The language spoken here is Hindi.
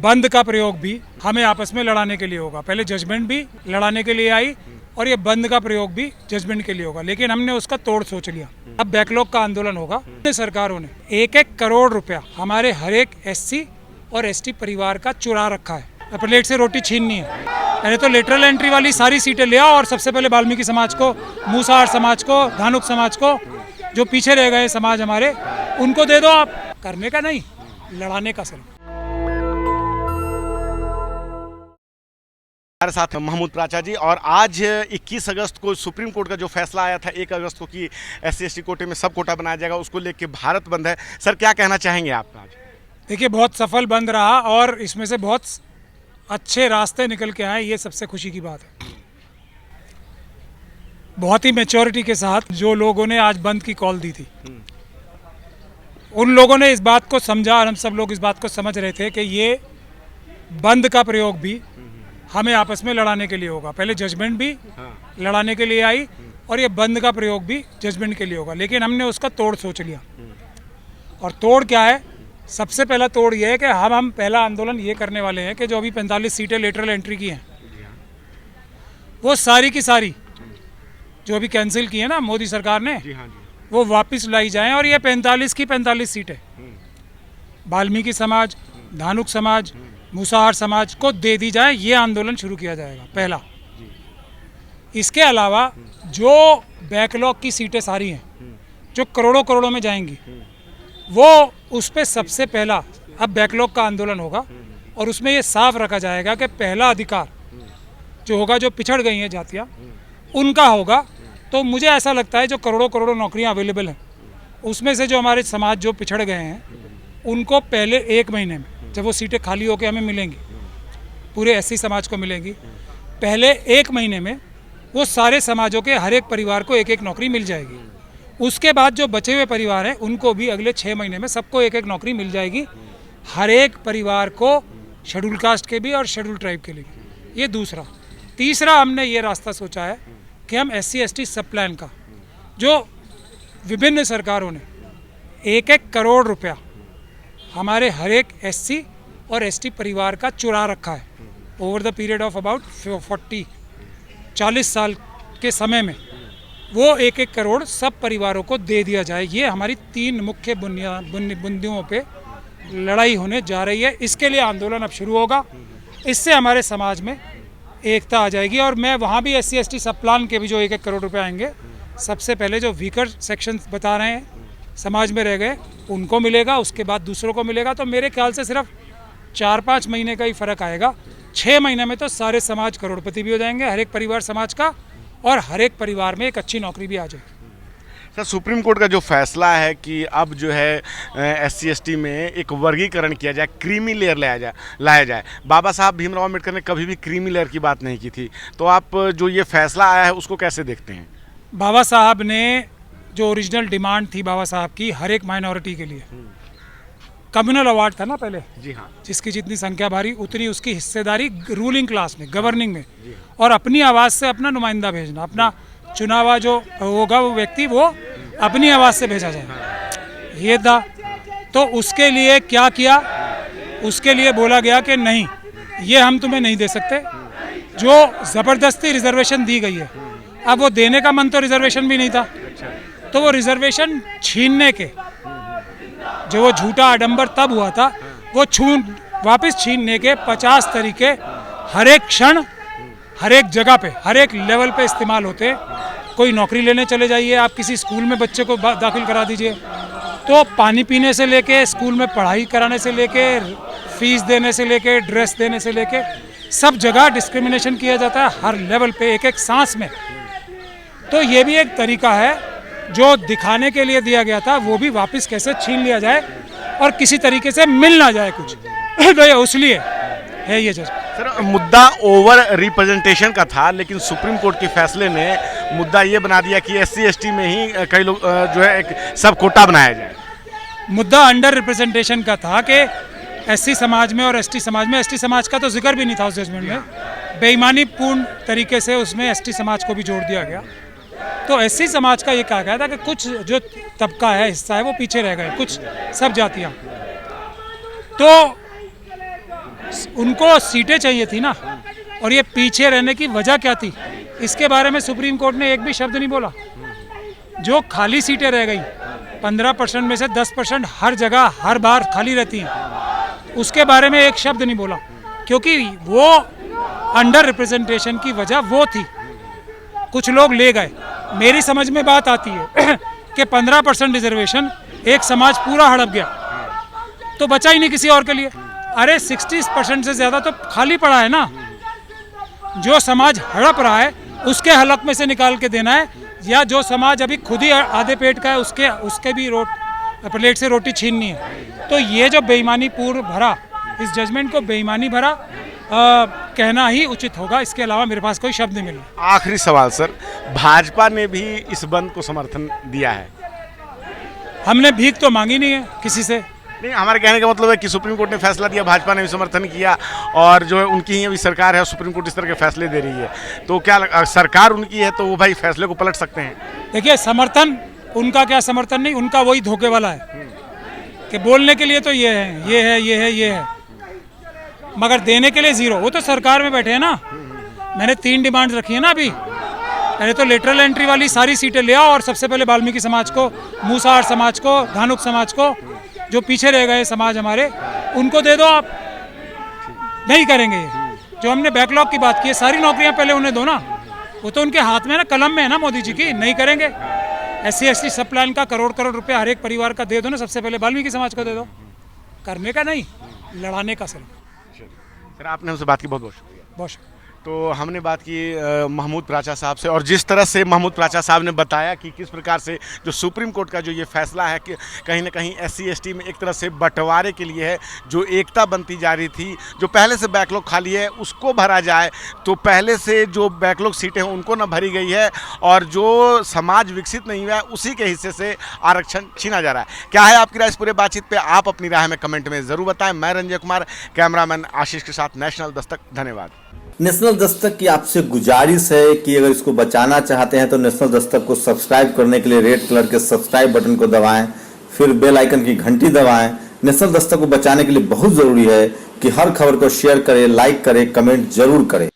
बंद का प्रयोग भी हमें आपस में लड़ाने के लिए होगा। पहले जजमेंट भी लड़ाने के लिए आई और ये बंद का प्रयोग भी जजमेंट के लिए होगा, लेकिन हमने उसका तोड़ सोच लिया। अब बैकलॉग का आंदोलन होगा। सरकारों ने 1-1 करोड़ रुपया हमारे हर एक एससी और एसटी परिवार का चुरा रखा है। प्लेट से रोटी छीननी है। पहले तो लेटरल एंट्री वाली सारी सीटें ले आओ और सबसे पहले वाल्मीकि समाज को, मूसाहार समाज को, धानुक समाज को, जो पीछे रह गए समाज हमारे, उनको दे दो। आप करने का नहीं, लड़ाने का सिर्फ। हमारे साथ महमूद प्राचा जी, और आज 21 अगस्त को सुप्रीम कोर्ट का जो फैसला आया था 1 अगस्त को कि SC ST कोटे में सब कोटा बनाया जाएगा, उसको लेके भारत बंद है। सर, क्या कहना चाहेंगे आप आज? देखिए, बहुत सफल बंद रहा और इसमें से बहुत अच्छे रास्ते निकल के आए, ये सबसे खुशी की बात है। बहुत ही मैच्योरिटी के साथ जो लोगों ने आज बंद की कॉल दी थी, उन लोगों ने इस बात को समझा और हम सब लोग इस बात को समझ रहे थे कि ये बंद का प्रयोग भी हमें आपस में लड़ाने के लिए होगा। पहले जजमेंट भी लड़ाने के लिए आई और ये बंद का प्रयोग भी जजमेंट के लिए होगा, लेकिन हमने उसका तोड़ सोच लिया। और तोड़ क्या है? सबसे पहला तोड़ ये है कि हम पहला आंदोलन ये करने वाले हैं कि जो अभी 45 सीटें लेटरल एंट्री की हैं, वो सारी की सारी जो अभी कैंसिल की है ना मोदी सरकार ने, वो वापस लाई जाएं और ये 45 की 45 सीटें वाल्मीकि समाज, धानुक समाज, मूसाहार समाज को दे दी जाए। ये आंदोलन शुरू किया जाएगा पहला। इसके अलावा जो बैकलॉग की सीटें सारी हैं, जो करोड़ों करोड़ों में जाएंगी, वो उस पर सबसे पहला अब बैकलॉग का आंदोलन होगा और उसमें ये साफ रखा जाएगा कि पहला अधिकार जो होगा, जो पिछड़ गई हैं जातियाँ, उनका होगा। तो मुझे ऐसा लगता है जो करोड़ों करोड़ों नौकरियां अवेलेबल हैं, उसमें से जो हमारे समाज जो पिछड़ गए हैं, उनको पहले 1 महीने में जब वो सीटें खाली होकर हमें मिलेंगी, पूरे SC समाज को मिलेंगी, पहले 1 महीने में वो सारे समाजों के हर एक परिवार को 1-1 नौकरी मिल जाएगी। उसके बाद जो बचे हुए परिवार हैं, उनको भी अगले 6 महीने में सबको 1-1 नौकरी मिल जाएगी, हर एक परिवार को, शेड्यूल कास्ट के भी और शेड्यूल ट्राइब के लिए भी। ये दूसरा। तीसरा, हमने ये रास्ता सोचा है कि हम SC ST सब प्लान का, जो विभिन्न सरकारों ने 1-1 करोड़ रुपया हमारे हर एक SC और ST परिवार का चुरा रखा है over the period of about 40 साल के समय में, वो 1-1 करोड़ सब परिवारों को दे दिया जाए। ये हमारी 3 मुख्य बुनियों पे लड़ाई होने जा रही है। इसके लिए आंदोलन अब शुरू होगा। इससे हमारे समाज में एकता आ जाएगी और मैं वहाँ भी SC ST सब प्लान के भी जो 1-1 करोड़ रुपए आएंगे, सबसे पहले जो वीकर सेक्शन बता रहे हैं समाज में रह गए, उनको मिलेगा, उसके बाद दूसरों को मिलेगा। तो मेरे ख्याल से सिर्फ 4-5 महीने का ही फ़र्क आएगा। 6 महीने में तो सारे समाज करोड़पति भी हो जाएंगे, हर एक परिवार समाज का, और हर एक परिवार में एक अच्छी नौकरी भी आ जाएगी। सर, सुप्रीम कोर्ट का जो फैसला है कि अब जो है SC ST में एक वर्गीकरण किया जाए, क्रीमी लेयर लाया जाए। बाबा साहब भीमराव अम्बेडकर ने कभी भी क्रीमी लेयर की बात नहीं की थी, तो आप जो ये फैसला आया है उसको कैसे देखते हैं? बाबा साहब ने जो ओरिजिनल डिमांड थी बाबा साहब की, हर एक माइनॉरिटी के लिए कम्युनल अवार्ड था ना पहले, जी हाँ, जिसकी जितनी संख्या भारी उतनी उसकी हिस्सेदारी रूलिंग क्लास में, गवर्निंग में, और अपनी आवाज़ से अपना नुमाइंदा भेजना, अपना चुनावा जो होगा वो व्यक्ति, वो अपनी आवाज़ से भेजा जाए, ये था। तो उसके लिए क्या किया? उसके लिए बोला गया कि नहीं, ये हम तुम्हें नहीं दे सकते। जो ज़बरदस्ती रिजर्वेशन दी गई है, अब वो देने का मन तो रिजर्वेशन भी नहीं था, तो वो रिजर्वेशन छीनने के, जो वो झूठा आडंबर तब हुआ था, वो वापस छीनने के 50 तरीके हर एक क्षण, हर एक जगह पे, हर एक लेवल पे इस्तेमाल होते। कोई नौकरी लेने चले जाइए, आप किसी स्कूल में बच्चे को दाखिल करा दीजिए, तो पानी पीने से लेके, स्कूल में पढ़ाई कराने से लेके, फीस देने से लेके, ड्रेस देने से लेके, सब जगह डिस्क्रिमिनेशन किया जाता है, हर लेवल पे, एक एक सांस में। तो ये भी एक तरीका है जो दिखाने के लिए दिया गया था, वो भी वापस कैसे छीन लिया जाए और किसी तरीके से मिल ना जाए कुछ। तो इसलिए है ये जज। सर, मुद्दा ओवर रिप्रेजेंटेशन का था, लेकिन सुप्रीम कोर्ट के फैसले ने मुद्दा ये बना दिया कि SC ST में ही कई लोग जो है एक सब कोटा बनाया जाए। मुद्दा अंडर रिप्रेजेंटेशन का था कि SC समाज में और ST समाज में, ST समाज का तो जिक्र भी नहीं था उस जजमेंट में, बेईमानी पूर्ण तरीके से उसमें ST समाज को भी जोड़ दिया गया। तो SC समाज का ये कहा गया था कि कुछ जो तबका है, हिस्सा है, वो पीछे रह गए, कुछ सब जातियाँ। तो उनको सीटें चाहिए थी ना, और ये पीछे रहने की वजह क्या थी, इसके बारे में सुप्रीम कोर्ट ने एक भी शब्द नहीं बोला। जो खाली सीटें रह गई 15% में से 10% हर जगह हर बार खाली रहती हैं, उसके बारे में एक शब्द नहीं बोला, क्योंकि वो अंडर रिप्रेजेंटेशन की वजह वो थी। कुछ लोग ले गए। मेरी समझ में बात आती है कि 15% रिजर्वेशन एक समाज पूरा हड़प गया तो बचा ही नहीं किसी और के लिए। अरे 60% से ज़्यादा तो खाली पड़ा है ना। जो समाज हड़प रहा है उसके हलक में से निकाल के देना है, या जो समाज अभी खुद ही आधे पेट का है उसके भी प्लेट से रोटी छीननी है। तो ये जो बेईमानी पूर्ण भरा, इस जजमेंट को बेईमानी भरा कहना ही उचित होगा। इसके अलावा मेरे पास कोई शब्द नहीं मिला। आखिरी सवाल सर, भाजपा ने भी इस बंद को समर्थन दिया है? हमने भीख तो मांगी नहीं है किसी से। नहीं, हमारे कहने का मतलब है कि सुप्रीम कोर्ट ने फैसला दिया, भाजपा ने भी समर्थन किया, और जो है उनकी ही अभी सरकार है और सुप्रीम कोर्ट इस तरह के फैसले दे रही है, तो क्या सरकार उनकी है तो वो भाई फैसले को पलट सकते हैं? देखिए, समर्थन उनका क्या समर्थन नहीं, उनका वही धोखे वाला है कि बोलने के लिए तो ये है, ये है, ये है, ये है, मगर देने के लिए जीरो। वो तो सरकार में बैठे हैं ना। मैंने 3 डिमांड रखी है ना अभी। पहले तो लेटरल एंट्री वाली सारी सीटें ले आओ, और सबसे पहले वाल्मीकि समाज को, मूसार समाज को, धानुक समाज को, जो पीछे रह गए समाज हमारे, उनको दे दो आप। नहीं करेंगे ये। जो हमने बैकलॉग की बात की है, सारी नौकरियां पहले उन्हें दो ना। वो तो उनके हाथ में ना, कलम में है ना मोदी जी की। नहीं करेंगे। SC/ST सब प्लान का करोड़ रुपए हर एक परिवार का दे दो ना, सबसे पहले वाल्मीकि समाज को दे दो। करने का नहीं, लड़ाने का। सर आपने हमसे बात की, बहुत बहुत शुक्रिया। बहुत शुक्रिया। तो हमने बात की महमूद प्राचा साहब से, और जिस तरह से महमूद प्राचा साहब ने बताया कि किस प्रकार से जो सुप्रीम कोर्ट का जो ये फैसला है कि कहीं ना कहीं SC/ST में एक तरह से बंटवारे के लिए है, जो एकता बनती जा रही थी, जो पहले से बैकलॉग खाली है उसको भरा जाए, तो पहले से जो बैकलॉग सीटें हैं उनको ना भरी गई है, और जो समाज विकसित नहीं हुआ है उसी के हिस्से से आरक्षण छीना जा रहा है। क्या है आपकी राय इस पूरे बातचीत पर? आप अपनी राय हमें कमेंट में ज़रूर बताएं। मैं रंजय कुमार, कैमरामैन आशीष के साथ, नेशनल दस्तक। धन्यवाद। नेशनल दस्तक की आपसे गुजारिश है कि अगर इसको बचाना चाहते हैं तो नेशनल दस्तक को सब्सक्राइब करने के लिए रेड कलर के सब्सक्राइब बटन को दबाएं, फिर बेल आइकन की घंटी दबाएं। नेशनल दस्तक को बचाने के लिए बहुत जरूरी है कि हर खबर को शेयर करें, लाइक करें, कमेंट जरूर करें।